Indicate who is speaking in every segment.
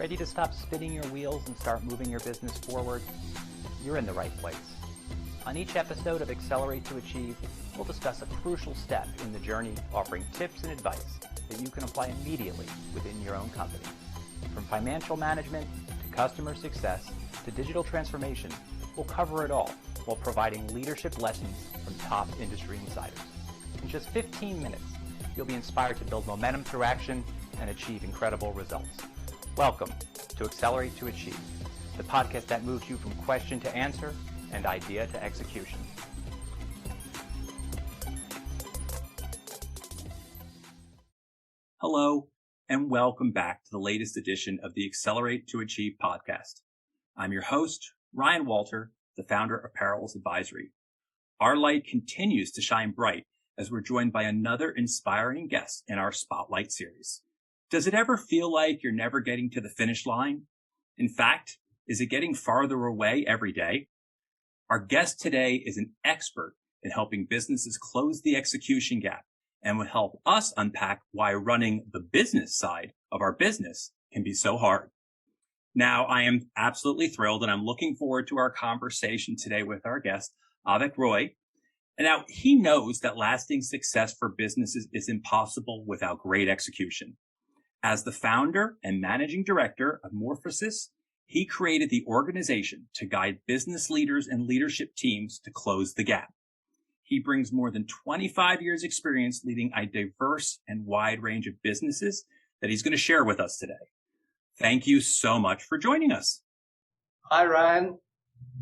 Speaker 1: Ready to stop spinning your wheels and start moving your business forward? You're in the right place. On each episode of Accelerate to Achieve, we'll discuss a crucial step in the journey, offering tips and advice that you can apply immediately within your own company. From financial management to customer success to digital transformation, we'll cover it all while providing leadership lessons from top industry insiders. In just 15 minutes, you'll be inspired to build momentum through action and achieve incredible results. Welcome to Accelerate to Achieve, the podcast that moves you from question to answer and idea to execution.
Speaker 2: Hello, and welcome back to the latest edition of the Accelerate to Achieve podcast. I'm your host, Ryan Walter, the founder of Parrels Advisory. Our light continues to shine bright as we're joined by another inspiring guest in our Spotlight series. Does it ever feel like you're never getting to the finish line? In fact, is it getting farther away every day? Our guest today is an expert in helping businesses close the execution gap and will help us unpack why running the business side of our business can be so hard. Now, I am absolutely thrilled and I'm looking forward to our conversation today with our guest, Avik Roy. And now he knows that lasting success for businesses is impossible without great execution. As the founder and managing director of Morph4Sys, he created the organization to guide business leaders and leadership teams to close the gap. He brings more than 25 years experience leading a diverse and wide range of businesses that he's going to share with us today. Thank you so much for joining us.
Speaker 3: Hi, Ryan.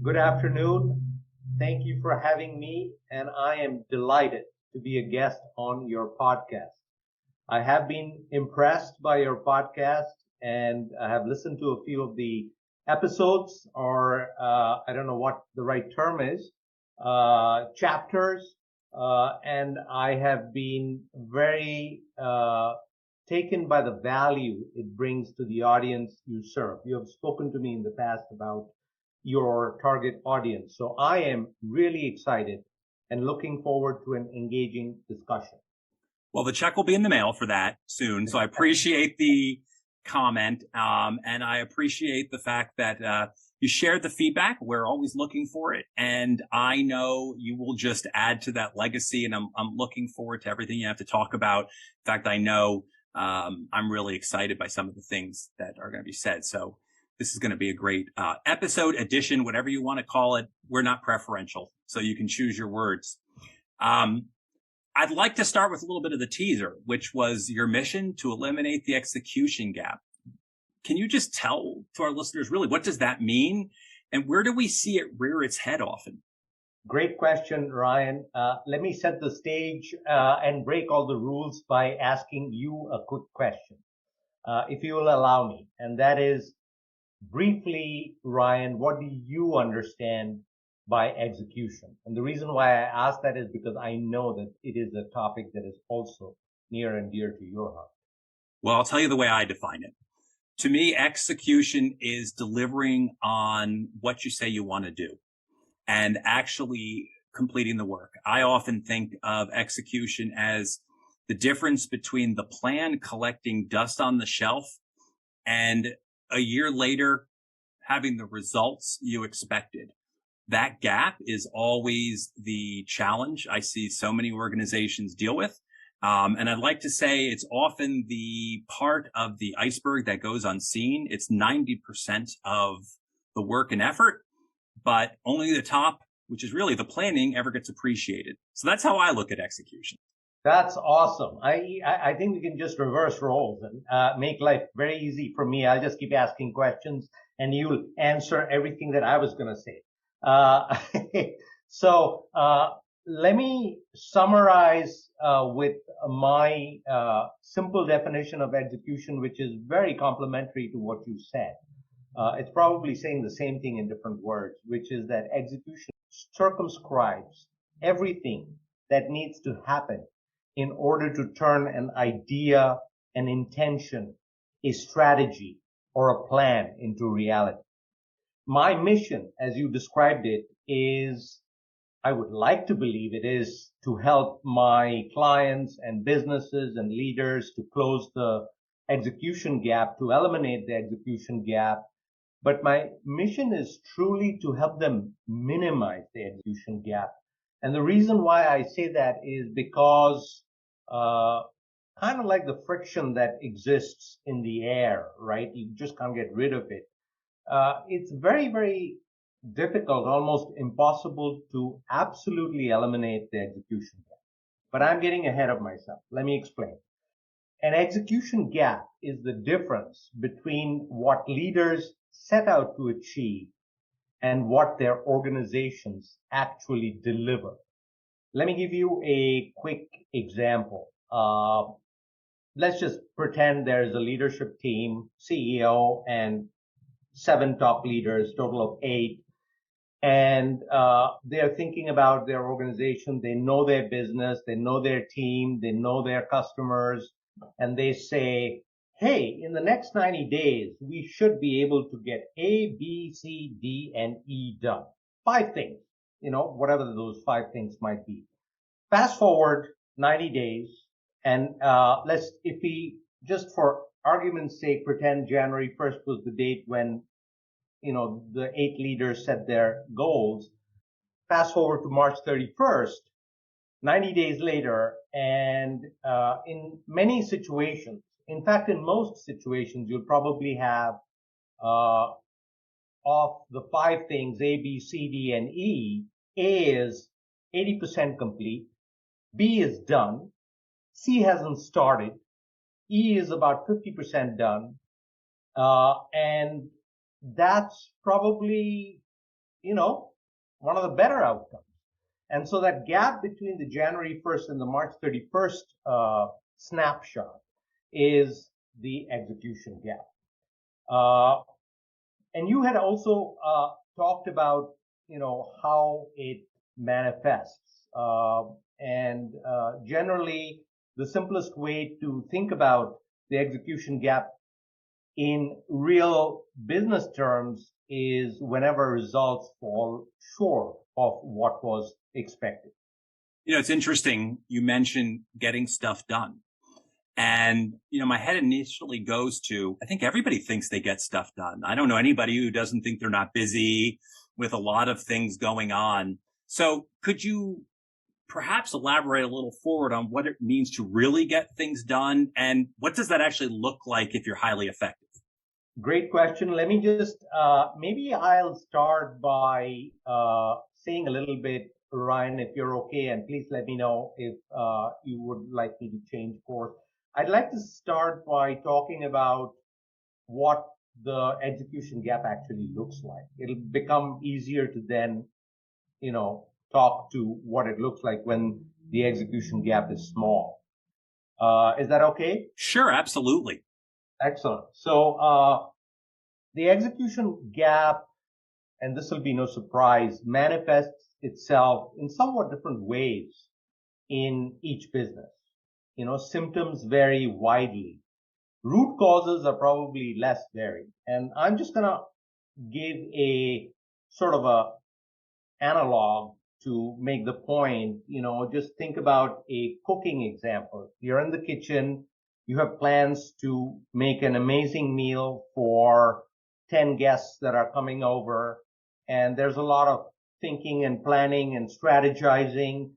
Speaker 3: Good afternoon. Thank you for having me, and I am delighted to be a guest on your podcast. I have been impressed by your podcast, and I have listened to a few of the episodes, or I don't know what the right term is, chapters, and I have been very taken by the value it brings to the audience you serve. You have spoken to me in the past about your target audience, so I am really excited and looking forward to an engaging discussion.
Speaker 2: Well, the check will be in the mail for that soon. So I appreciate the comment. And I appreciate the fact that, you shared the feedback. We're always looking for it. And I know you will just add to that legacy. And I'm looking forward to everything you have to talk about. In fact, I know, I'm really excited by some of the things that are going to be said. So this is going to be a great, episode, edition, whatever you want to call it. We're not preferential, so you can choose your words. I'd like to start with a little bit of the teaser, which was your mission to eliminate the execution gap. Can you just tell to our listeners, really, what does that mean? And where do we see it rear its head often?
Speaker 3: Great question, Ryan. Let me set the stage and break all the rules by asking you a quick question, if you will allow me. And that is, briefly, Ryan, what do you understand by execution? And the reason why I ask that is because I know that it is a topic that is also near and dear to your heart.
Speaker 2: Well, I'll tell you the way I define it. To me, execution is delivering on what you say you want to do and actually completing the work. I often think of execution as the difference between the plan collecting dust on the shelf and a year later having the results you expected. That gap is always the challenge I see so many organizations deal with. And I'd like to say it's often the part of the iceberg that goes unseen. It's 90% of the work and effort, but only the top, which is really the planning, ever gets appreciated. So that's how I look at execution.
Speaker 3: That's awesome. I think we can just reverse roles and make life very easy for me. I'll just keep asking questions and you'll answer everything that I was going to say. So let me summarize with my simple definition of execution, which is very complementary to what you said. It's probably saying the same thing in different words, which is that execution circumscribes everything that needs to happen in order to turn an idea, an intention, a strategy, or a plan into reality. My mission, as you described it, is, I would like to believe it is, to help my clients and businesses and leaders to close the execution gap, to eliminate the execution gap. But my mission is truly to help them minimize the execution gap. And the reason why I say that is because kind of like the friction that exists in the air, right? You just can't get rid of it. It's very, very difficult, almost impossible to absolutely eliminate the execution gap. But I'm getting ahead of myself. Let me explain. An execution gap is the difference between what leaders set out to achieve and what their organizations actually deliver. Let me give you a quick example. Let's just pretend there's a leadership team, CEO, and 7 top leaders, total of 8. And they're thinking about their organization. They know their business. They know their team. They know their customers. And they say, hey, in the next 90 days, we should be able to get A, B, C, D, and E done. 5 things, whatever those 5 things might be. Fast forward 90 days. And if we, just for argument's sake, pretend January 1st was the date when the 8 leaders set their goals. Fast forward to March 31st, 90 days later, and in many situations, in fact, in most situations, you'll probably have of the 5 things, A, B, C, D, and E, A is 80% complete, B is done, C hasn't started, E is about 50% done, and that's probably, one of the better outcomes. And so that gap between the January 1st and the March 31st snapshot is the execution gap. And you had also talked about, how it manifests. And generally, the simplest way to think about the execution gap in real business terms is whenever results fall short of what was expected.
Speaker 2: It's interesting. You mentioned getting stuff done. And, my head initially goes to, I think everybody thinks they get stuff done. I don't know anybody who doesn't think they're not busy with a lot of things going on. So could you perhaps elaborate a little forward on what it means to really get things done? And what does that actually look like if you're highly effective?
Speaker 3: Great question. Let me just, maybe I'll start by saying a little bit, Ryan, if you're okay, and please let me know if you would like me to change course. I'd like to start by talking about what the execution gap actually looks like. It'll become easier to then, talk to what it looks like when the execution gap is small. Is that okay?
Speaker 2: Sure, absolutely.
Speaker 3: Excellent. So the execution gap, and this will be no surprise, manifests itself in somewhat different ways in each business. Symptoms vary widely. Root causes are probably less varied. And I'm just going to give a sort of a analog to make the point. Just think about a cooking example. You're in the kitchen. You have plans to make an amazing meal for 10 guests that are coming over. And there's a lot of thinking and planning and strategizing.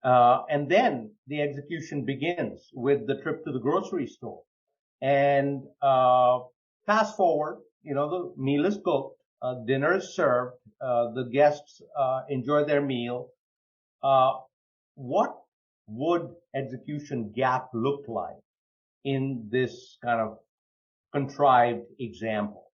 Speaker 3: And then the execution begins with the trip to the grocery store. And fast forward, the meal is cooked, dinner is served, the guests enjoy their meal. What would execution gap look like in this kind of contrived example?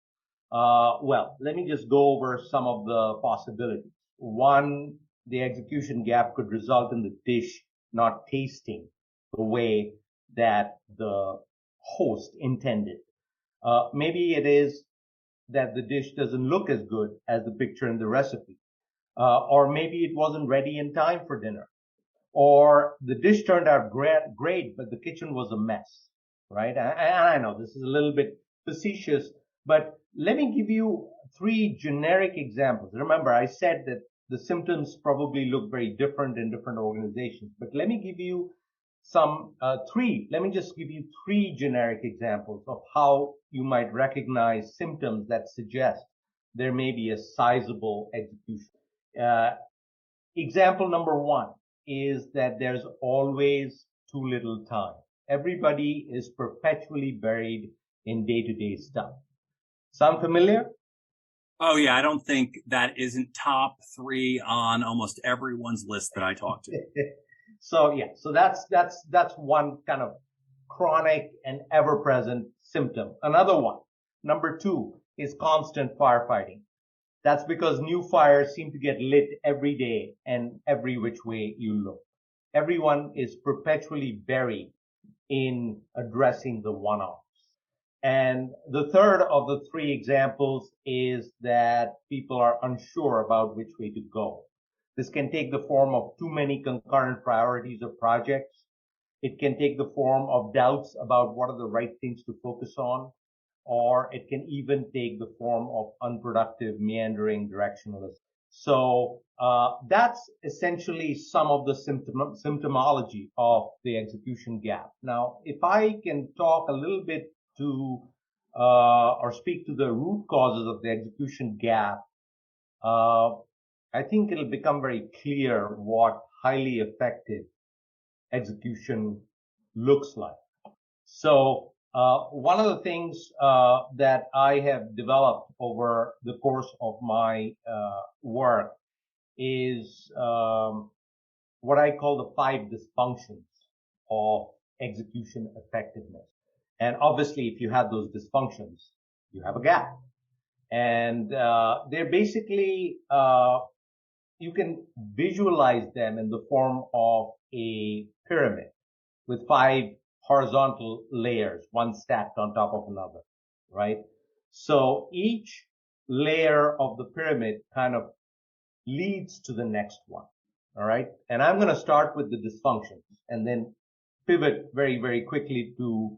Speaker 3: Well, let me just go over some of the possibilities. One, the execution gap could result in the dish not tasting the way that the host intended. Maybe it is that the dish doesn't look as good as the picture in the recipe. Or maybe it wasn't ready in time for dinner. Or the dish turned out great, but the kitchen was a mess, right? I know this is a little bit facetious, but let me give you 3 generic examples. Remember, I said that the symptoms probably look very different in different organizations, but let me give you let me just give you three generic examples of how you might recognize symptoms that suggest there may be a sizable execution. Example number one is that there's always too little time. Everybody is perpetually buried in day-to-day stuff. Sound familiar?
Speaker 2: Oh yeah, I don't think that isn't top 3 on almost everyone's list that I talk to.
Speaker 3: So that's one kind of chronic and ever-present symptom. Another one, number 2, is constant firefighting. That's because new fires seem to get lit every day and every which way you look. Everyone is perpetually buried in addressing the one-offs. And the third of the three examples is that people are unsure about which way to go. This can take the form of too many concurrent priorities or projects. It can take the form of doubts about what are the right things to focus on, or it can even take the form of unproductive, meandering directionalism. So that's essentially some of the symptomology of the execution gap. Now, if I can talk a little bit to or speak to the root causes of the execution gap, I think it'll become very clear what highly effective execution looks like. So one of the things that I have developed over the course of my work is what I call the 5 dysfunctions of execution effectiveness. And obviously, if you have those dysfunctions, you have a gap. And they're basically, you can visualize them in the form of a pyramid with 5 horizontal layers, one stacked on top of another, right? So each layer of the pyramid kind of leads to the next one, all right? And I'm going to start with the dysfunctions and then pivot very, very quickly to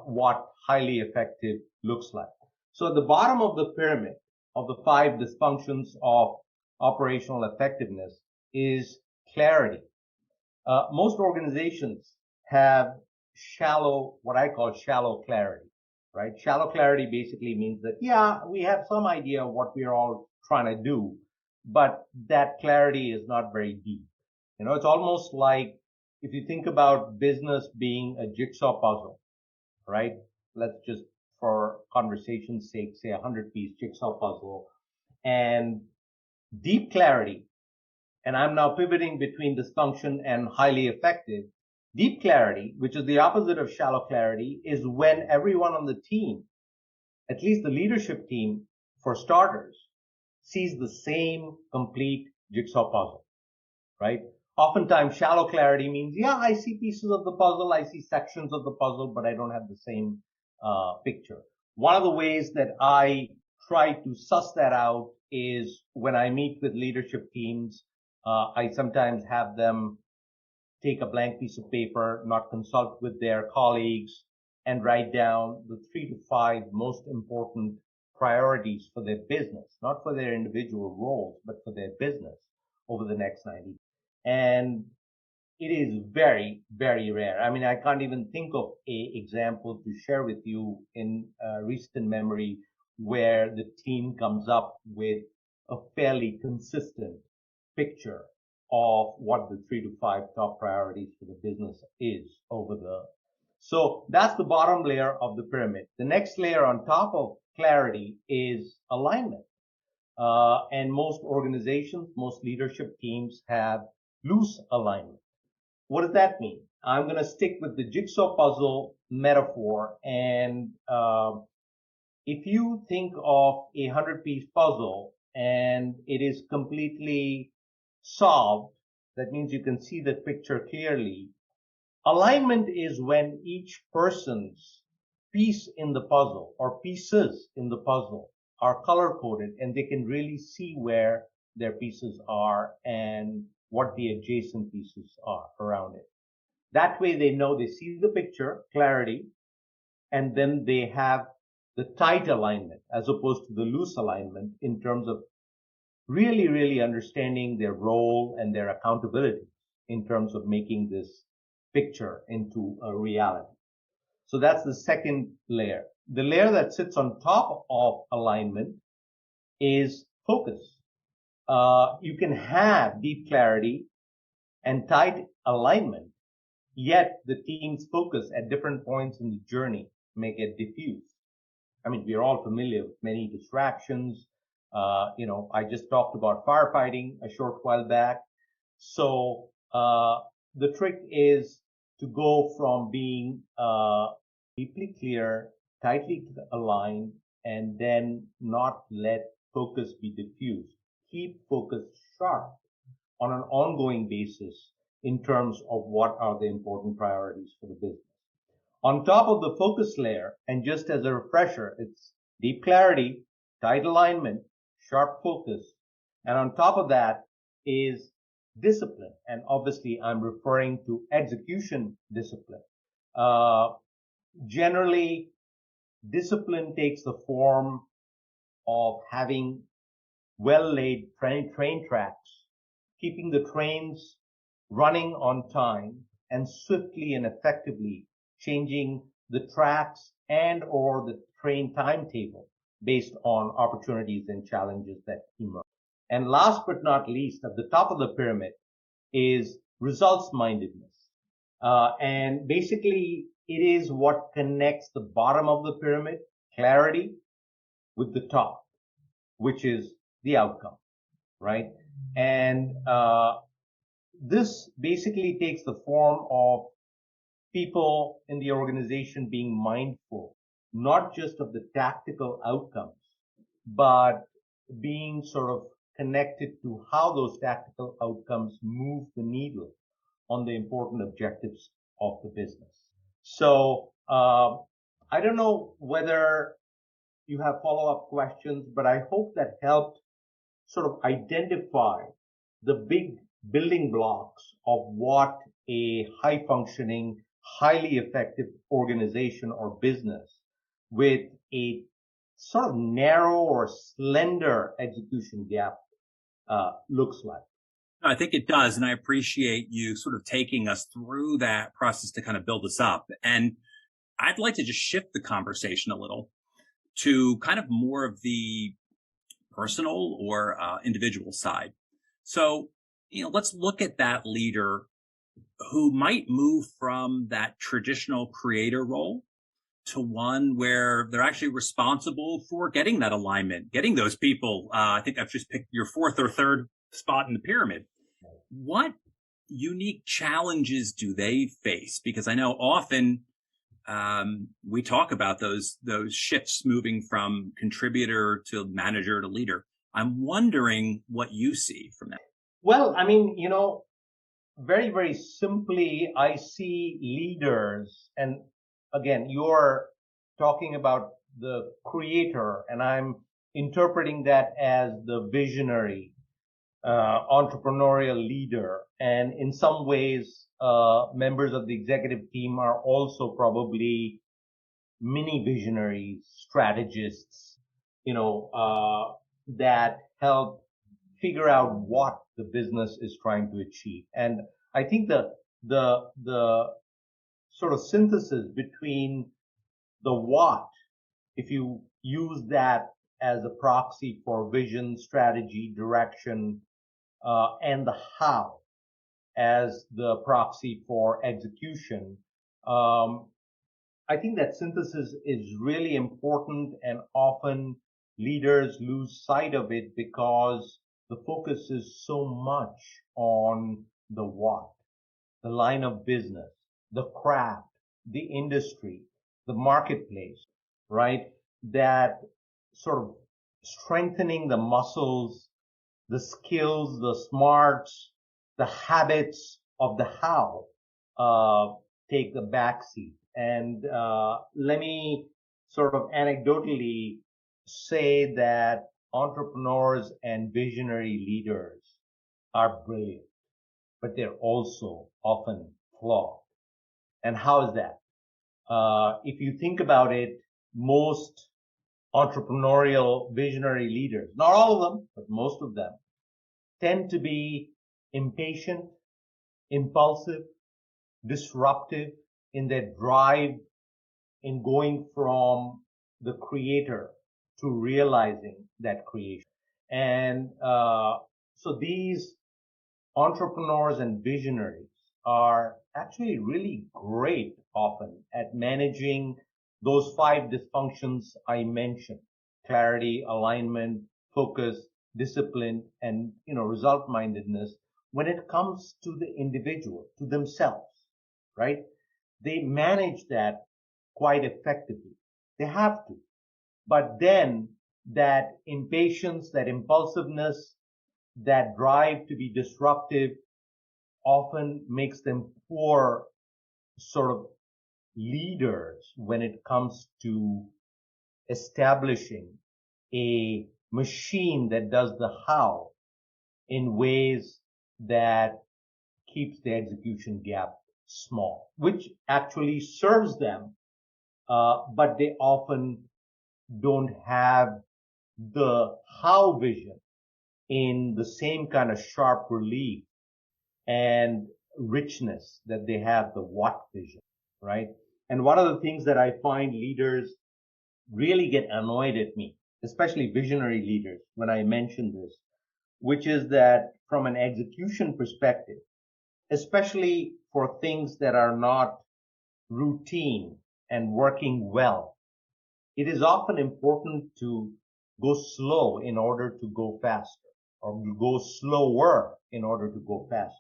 Speaker 3: what highly effective looks like. So at the bottom of the pyramid of the 5 dysfunctions of operational effectiveness is clarity. Most organizations have what I call shallow clarity, right? Shallow clarity basically means that, yeah, we have some idea of what we're all trying to do, but that clarity is not very deep. You know, it's almost like if you think about business being a jigsaw puzzle, right? Let's just, for conversation's sake, say 100-piece jigsaw puzzle, and deep clarity, and I'm now pivoting between dysfunction and highly effective. Deep clarity, which is the opposite of shallow clarity, is when everyone on the team, at least the leadership team for starters, sees the same complete jigsaw puzzle, right? Oftentimes, shallow clarity means, yeah, I see pieces of the puzzle, I see sections of the puzzle, but I don't have the same picture. One of the ways that I try to suss that out is when I meet with leadership teams, I sometimes have them take a blank piece of paper, not consult with their colleagues, and write down the 3 to 5 most important priorities for their business, not for their individual roles, but for their business over the next 90 days. And it is very, very rare. I mean, I can't even think of an example to share with you in recent memory where the team comes up with a fairly consistent picture of what the 3 to 5 top priorities for the business is over the. So that's the bottom layer of the pyramid. The next layer on top of clarity is alignment. And most organizations, most leadership teams have loose alignment. What does that mean? I'm going to stick with the jigsaw puzzle metaphor. And if you think of a 100-piece puzzle and it is completely solved, that means you can see the picture clearly. Alignment is when each person's piece in the puzzle or pieces in the puzzle are color-coded and they can really see where their pieces are and what the adjacent pieces are around it. That way they know, they see the picture, clarity, and then they have the tight alignment as opposed to the loose alignment in terms of really, really understanding their role and their accountability in terms of making this picture into a reality. So that's the second layer. The layer that sits on top of alignment is focus. You can have deep clarity and tight alignment, yet the team's focus at different points in the journey may get diffused. I mean, we're all familiar with many distractions. I just talked about firefighting a short while back. So the trick is to go from being deeply clear, tightly aligned, and then not let focus be diffused. Keep focus sharp on an ongoing basis in terms of what are the important priorities for the business. On top of the focus layer, and just as a refresher, it's deep clarity, tight alignment, sharp focus. And on top of that is discipline. And obviously, I'm referring to execution discipline. Generally, discipline takes the form of having well-laid train tracks, keeping the trains running on time, and swiftly and effectively changing the tracks and or the train timetable based on opportunities and challenges that emerge. And last but not least, at the top of the pyramid is results-mindedness. And basically, it is what connects the bottom of the pyramid, clarity, with the top, which is the outcome, right? And this basically takes the form of people in the organization being mindful, not just of the tactical outcomes, but being sort of connected to how those tactical outcomes move the needle on the important objectives of the business. So I don't know whether you have follow-up questions, but I hope that helped sort of identify the big building blocks of what a high-functioning, highly effective organization or business with a sort of narrow or slender execution gap looks like.
Speaker 2: I think it does. And I appreciate you sort of taking us through that process to kind of build us up. And I'd like to just shift the conversation a little to kind of more of the personal or individual side. So, let's look at that leader who might move from that traditional creator role to one where they're actually responsible for getting that alignment, getting those people. I think I've just picked your fourth or third spot in the pyramid. What unique challenges do they face? Because I know often we talk about those shifts moving from contributor to manager to leader. I'm wondering what you see from that.
Speaker 3: Well, I mean, very, very simply, I see leaders, and again, you're talking about the creator, and I'm interpreting that as the visionary, entrepreneurial leader. And in some ways, members of the executive team are also probably mini visionaries, strategists, that help figure out what the business is trying to achieve. And I think the sort of synthesis between the what, if you use that as a proxy for vision, strategy, direction, and the how as the proxy for execution, I think that synthesis is really important, and often leaders lose sight of it because the focus is so much on the what, the line of business, the craft, the industry, the marketplace, right? That sort of strengthening the muscles, the skills, the smarts, the habits of the how take the backseat. And let me sort of anecdotally say that entrepreneurs and visionary leaders are brilliant, but they're also often flawed. And how is that? If you think about it, most entrepreneurial visionary leaders, not all of them, but most of them, tend to be impatient, impulsive, disruptive in their drive in going from the creator to realizing that creation. And so these entrepreneurs and visionaries are actually really great often at managing those 5 dysfunctions I mentioned: clarity, alignment, focus, discipline, and result-mindedness. When it comes to the individual, to themselves, right? They manage that quite effectively. They have to. But then that impatience, that impulsiveness, that drive to be disruptive often makes them poor sort of leaders when it comes to establishing a machine that does the how in ways that keeps the execution gap small, which actually serves them, but they often don't have the how vision in the same kind of sharp relief and richness that they have the what vision, right? And one of the things that I find leaders really get annoyed at me, especially visionary leaders, when I mention this, which is that from an execution perspective, especially for things that are not routine and working well, it is often important to go slow in order to go faster, or go slower in order to go faster.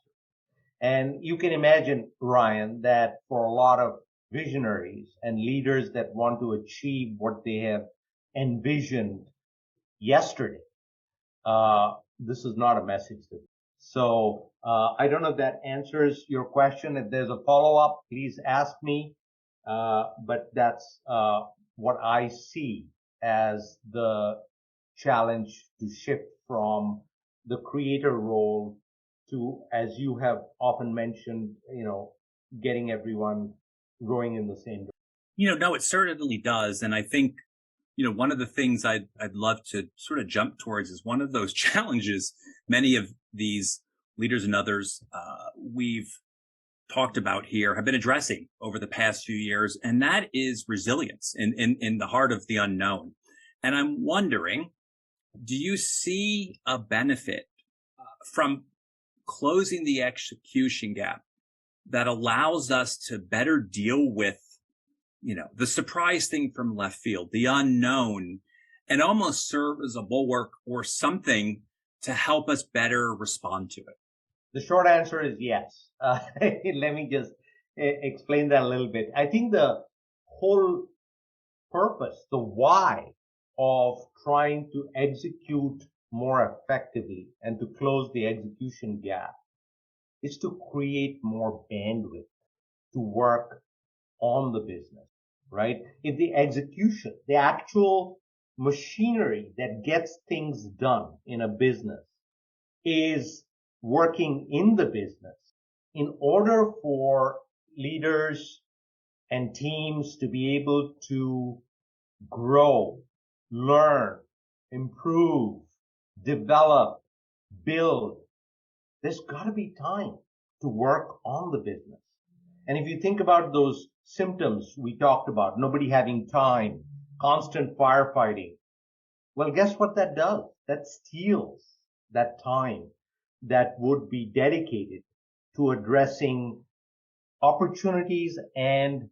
Speaker 3: And you can imagine, Ryan, that for a lot of visionaries and leaders that want to achieve what they have envisioned yesterday, this is not a message to them. So I don't know if that answers your question. If there's a follow-up, please ask me. But that's what I see as the challenge to shift from the creator role to, as you have often mentioned, getting everyone rowing in the same direction.
Speaker 2: No, it certainly does. And I think, one of the things I'd love to sort of jump towards is one of those challenges many of these leaders and others we've talked about here have been addressing over the past few years, and that is resilience in the heart of the unknown. And I'm wondering, do you see a benefit from closing the execution gap that allows us to better deal with, the surprise thing from left field, the unknown, and almost serve as a bulwark or something to help us better respond to it?
Speaker 3: The short answer is yes. Let me just explain that a little bit. I think the whole purpose, the why of trying to execute more effectively and to close the execution gap is to create more bandwidth to work on the business, right? If the execution, the actual machinery that gets things done in a business is working in the business, in order for leaders and teams to be able to grow, learn, improve, develop, build, there's got to be time to work on the business. And if you think about those symptoms we talked about, nobody having time, constant firefighting, well, guess what that does? That steals that time that would be dedicated to addressing opportunities and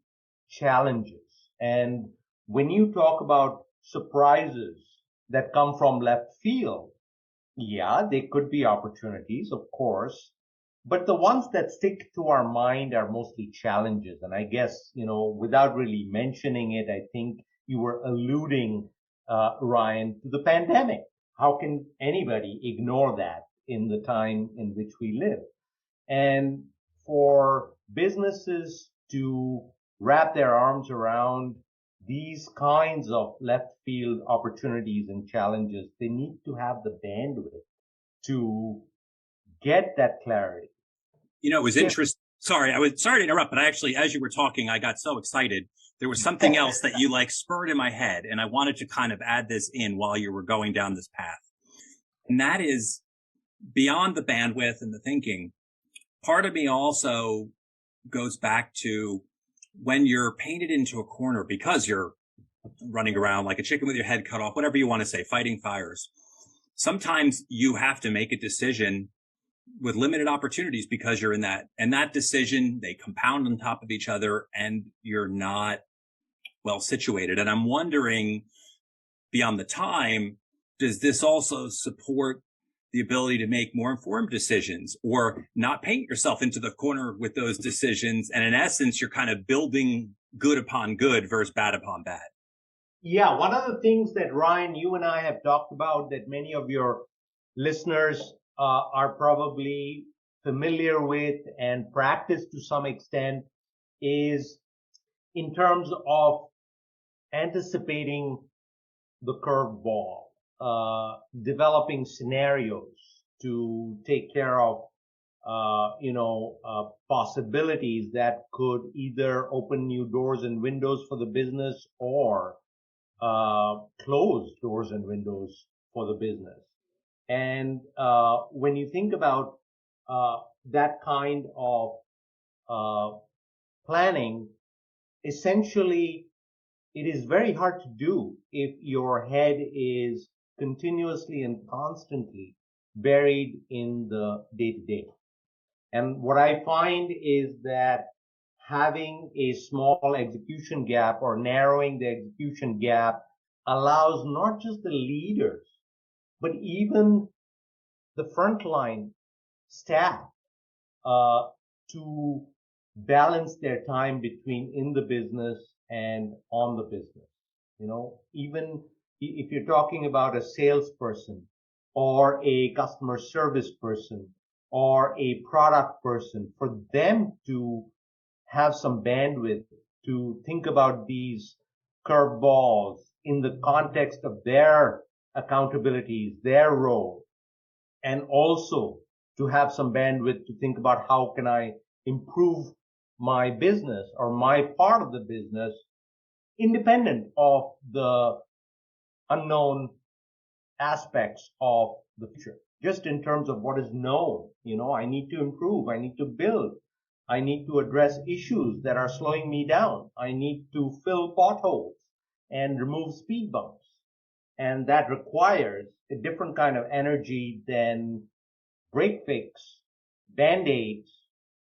Speaker 3: challenges. And when you talk about surprises that come from left field, yeah, they could be opportunities, of course, but the ones that stick to our mind are mostly challenges. And I guess, without really mentioning it, I think you were alluding, Ryan, to the pandemic. How can anybody ignore that in the time in which we live? And for businesses to wrap their arms around these kinds of left field opportunities and challenges, they need to have the bandwidth to get that clarity.
Speaker 2: It was interesting. Sorry to interrupt, but I actually, as you were talking, I got so excited. There was something else that you spurred in my head, and I wanted to kind of add this in while you were going down this path. And that is, beyond the bandwidth and the thinking, part of me also goes back to when you're painted into a corner because you're running around like a chicken with your head cut off, whatever you want to say, fighting fires. Sometimes you have to make a decision with limited opportunities because you're in that. And that decision, they compound on top of each other and you're not well situated. And I'm wondering, beyond the time, does this also support the ability to make more informed decisions or not paint yourself into the corner with those decisions? And in essence, you're kind of building good upon good versus bad upon bad.
Speaker 3: Yeah, one of the things that Ryan, you and I have talked about that many of your listeners are probably familiar with and practice to some extent is in terms of anticipating the curveball, developing scenarios to take care of, possibilities that could either open new doors and windows for the business or close doors and windows for the business. And when you think about that kind of planning, essentially, it is very hard to do if your head is continuously and constantly buried in the day-to-day. And what I find is that having a small execution gap or narrowing the execution gap allows not just the leaders, but even the frontline staff to balance their time between in the business and on the business. Even if you're talking about a salesperson or a customer service person or a product person, for them to have some bandwidth to think about these curveballs in the context of their accountabilities, their role, and also to have some bandwidth to think about how can I improve my business or my part of the business independent of the unknown aspects of the future. Just in terms of what is known, I need to improve, I need to build, I need to address issues that are slowing me down, I need to fill potholes and remove speed bumps. And that requires a different kind of energy than break fix, band-aids,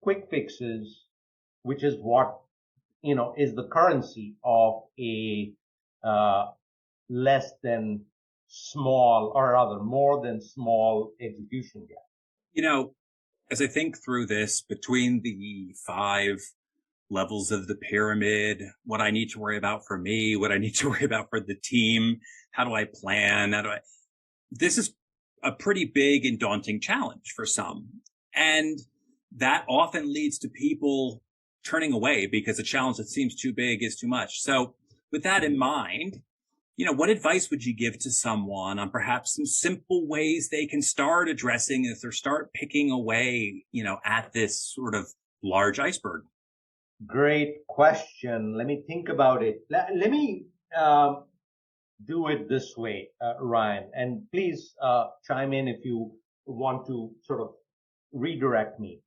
Speaker 3: quick fixes, which is what, is the currency of a less than small, or rather more than small execution gap.
Speaker 2: As I think through this, between the 5 levels of the pyramid, what I need to worry about for me, what I need to worry about for the team, how do I plan? This is a pretty big and daunting challenge for some. And that often leads to people turning away because a challenge that seems too big is too much. So with that in mind, what advice would you give to someone on perhaps some simple ways they can start addressing if they start picking away, at this sort of large iceberg?
Speaker 3: Great question. Let me think about it. Let me do it this way, Ryan, and please chime in if you want to sort of redirect me.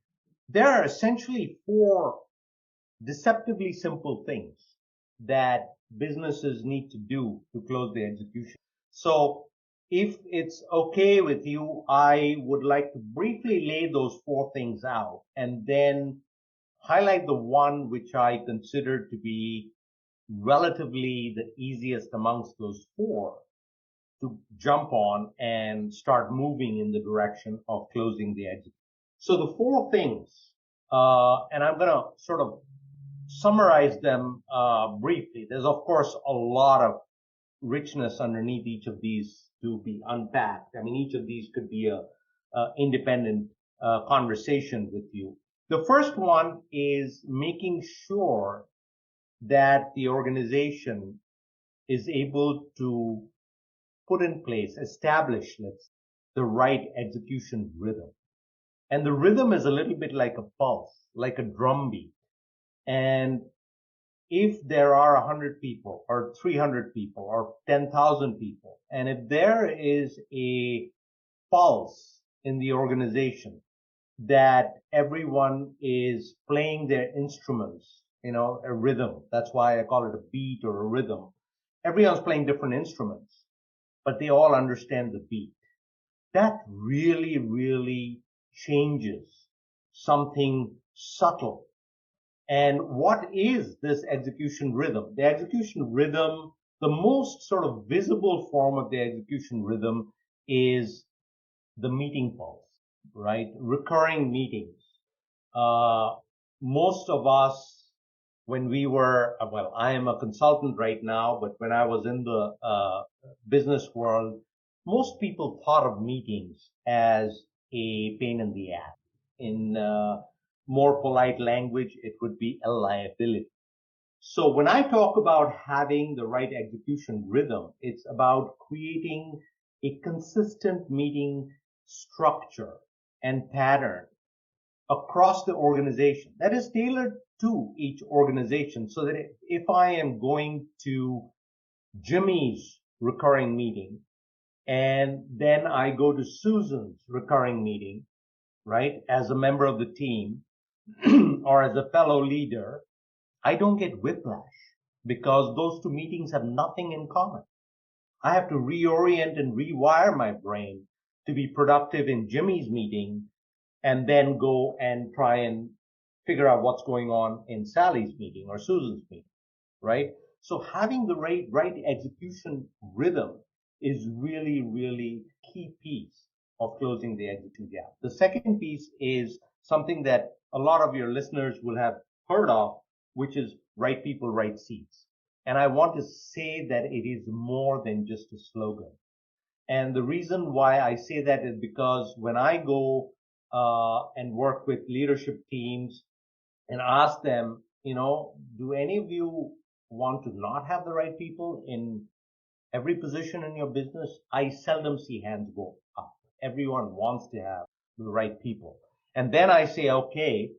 Speaker 3: There are essentially 4 deceptively simple things that businesses need to do to close the execution. So if it's okay with you, I would like to briefly lay those 4 things out and then highlight the one which I consider to be relatively the easiest amongst those 4 to jump on and start moving in the direction of closing the execution. So the 4 things, and I'm going to sort of summarize them briefly. There's, of course, a lot of richness underneath each of these to be unpacked. I mean, each of these could be a independent conversation with you. The first one is making sure that the organization is able to put in place, establish, the right execution rhythm. And the rhythm is a little bit like a pulse, like a drumbeat. And if there are 100 people or 300 people or 10,000 people, and if there is a pulse in the organization that everyone is playing their instruments, a rhythm. That's why I call it a beat or a rhythm. Everyone's playing different instruments, but they all understand the beat. That really, really changes something subtle. And what is this execution rhythm? The execution rhythm, the most sort of visible form of the execution rhythm is the meeting pulse, right? Recurring meetings. Most of us, when we were, well, I am a consultant right now, but when I was in the business world, most people thought of meetings as a pain in the ass. In more polite language, it would be a liability. So when I talk about having the right execution rhythm, it's about creating a consistent meeting structure and pattern across the organization that is tailored to each organization, so that if I am going to Jimmy's recurring meeting and then I go to Susan's recurring meeting, right, as a member of the team or as a fellow leader, I don't get whiplash because those two meetings have nothing in common. I have to reorient and rewire my brain to be productive in Jimmy's meeting and then go and try and figure out what's going on in Sally's meeting or Susan's meeting, right? So having the right execution rhythm is really, really key piece of closing the execution gap. The second piece is something that a lot of your listeners will have heard of, which is right people, right seats. And I want to say that it is more than just a slogan. And the reason why I say that is because when I go and work with leadership teams and ask them, do any of you want to not have the right people in every position in your business? I seldom see hands go up. Everyone wants to have the right people. And then I say, okay,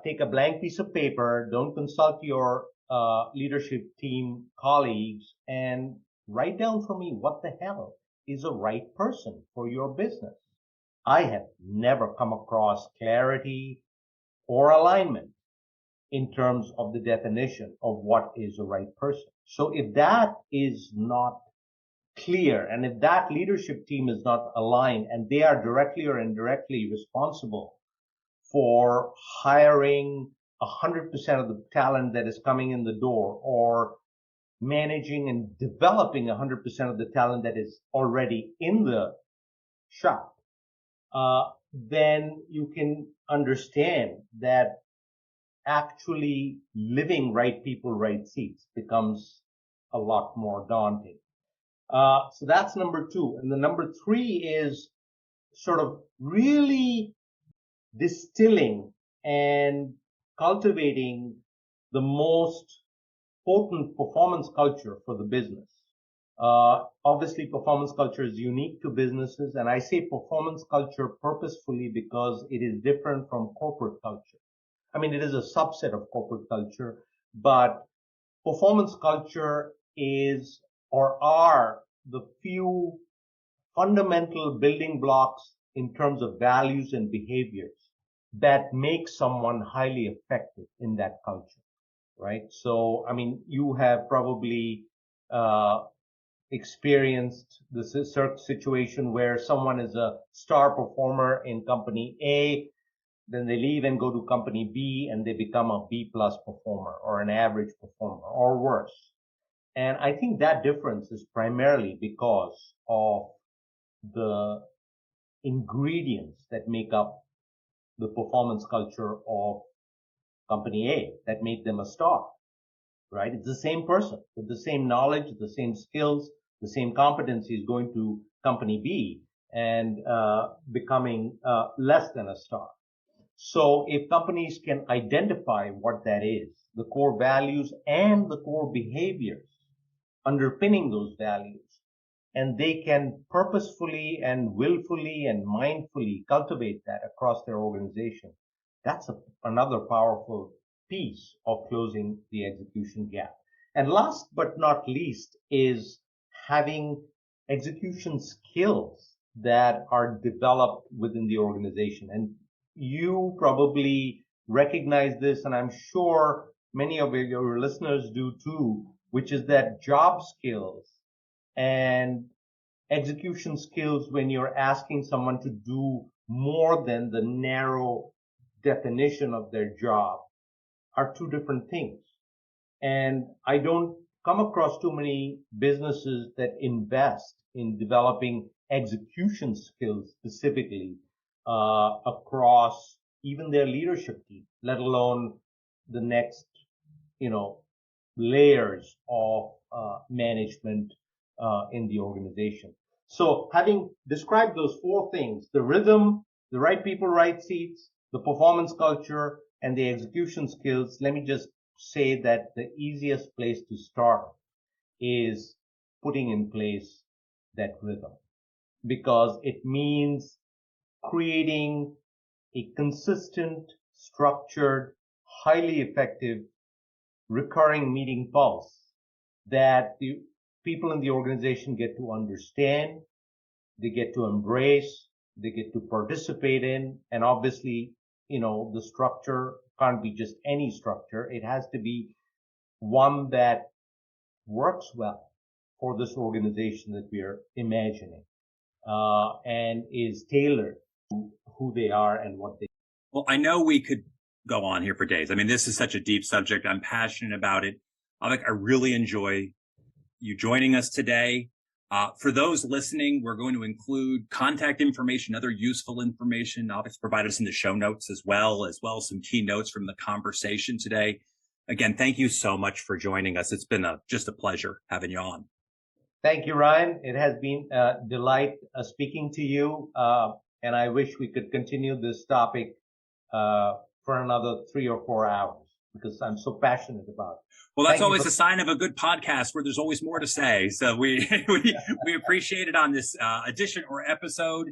Speaker 3: take a blank piece of paper, don't consult your leadership team colleagues, and write down for me what the hell is a right person for your business. I have never come across clarity or alignment in terms of the definition of what is a right person. So if that is not clear, and if that leadership team is not aligned, and they are directly or indirectly responsible for hiring 100% of the talent that is coming in the door, or managing and developing 100% of the talent that is already in the shop, then you can understand that actually living right people, right seats becomes a lot more daunting. So that's number two. And the number three is sort of really distilling and cultivating the most potent performance culture for the business. Obviously, performance culture is unique to businesses, and I say performance culture purposefully because it is different from corporate culture. I mean, it is a subset of corporate culture, but performance culture is or are the few fundamental building blocks in terms of values and behaviors that make someone highly effective in that culture, right? So, I mean, you have probably experienced the situation where someone is a star performer in company A, then they leave and go to company B and they become a B plus performer or an average performer or worse. And I think that difference is primarily because of the ingredients that make up the performance culture of company A that made them a star, right? It's the same person with the same knowledge, the same skills, the same competencies going to company B and becoming less than a star. So if companies can identify what that is, the core values and the core behaviors underpinning those values, and they can purposefully and willfully and mindfully cultivate that across their organization, that's another powerful piece of closing the execution gap. And last but not least is having execution skills that are developed within the organization. And you probably recognize this, and I'm sure many of your listeners do too, which is that job skills and execution skills, when you're asking someone to do more than the narrow definition of their job, are two different things. And I don't come across too many businesses that invest in developing execution skills specifically across even their leadership team, let alone the next, layers of management in the organization. So having described those four things, the rhythm, the right people, right seats, the performance culture, and the execution skills, let me just say that the easiest place to start is putting in place that rhythm, because it means creating a consistent, structured, highly effective, recurring meeting pulse that the people in the organization get to understand, they get to embrace, they get to participate in, and obviously, the structure can't be just any structure. It has to be one that works well for this organization that we are imagining, and is tailored to who they are and what they.
Speaker 2: Well, I know we could go on here for days. I mean, this is such a deep subject. I'm passionate about it. Avik, I really enjoy you joining us today. For those listening, we're going to include contact information, other useful information. Avik's provided us in the show notes as well as some key notes from the conversation today. Again, thank you so much for joining us. It's been just a pleasure having you on.
Speaker 3: Thank you, Ryan. It has been a delight speaking to you, and I wish we could continue this topic for another 3 or 4 hours, because I'm so passionate about it.
Speaker 2: Well, that's always a sign of a good podcast, where there's always more to say. So we appreciate it on this edition or episode.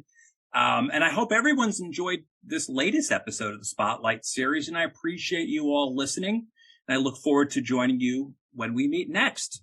Speaker 2: And I hope everyone's enjoyed this latest episode of the Spotlight series. And I appreciate you all listening. And I look forward to joining you when we meet next.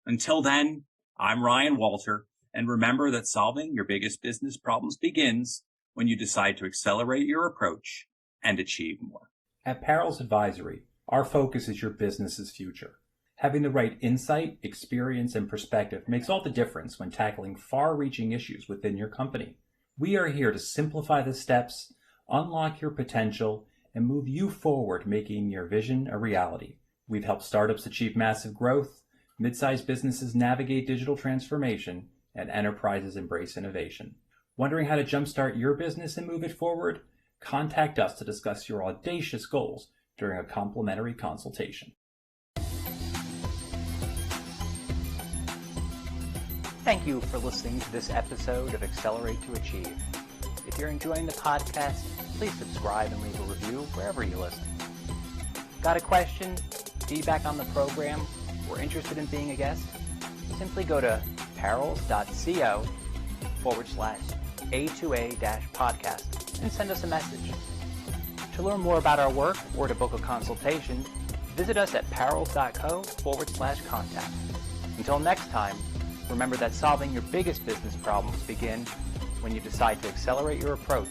Speaker 2: Until then, I'm Ryan Walter. And remember that solving your biggest business problems begins when you decide to accelerate your approach and achieve more.
Speaker 1: At Parrels Advisory, our focus is your business's future. Having the right insight, experience, and perspective makes all the difference when tackling far-reaching issues within your company. We are here to simplify the steps, unlock your potential, and move you forward, making your vision a reality. We've helped startups achieve massive growth, mid-sized businesses navigate digital transformation, and enterprises embrace innovation. Wondering how to jumpstart your business and move it forward? Contact us to discuss your audacious goals during a complimentary consultation. Thank you for listening to this episode of Accelerate to Achieve. If you're enjoying the podcast, please subscribe and leave a review wherever you listen. Got a question, feedback on the program, or interested in being a guest? Simply go to parrels.co/A2A-podcast and send us a message. To learn more about our work or to book a consultation, visit us at parrels.co/contact. Until next time, remember that solving your biggest business problems begin when you decide to accelerate your approach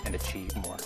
Speaker 1: and achieve more.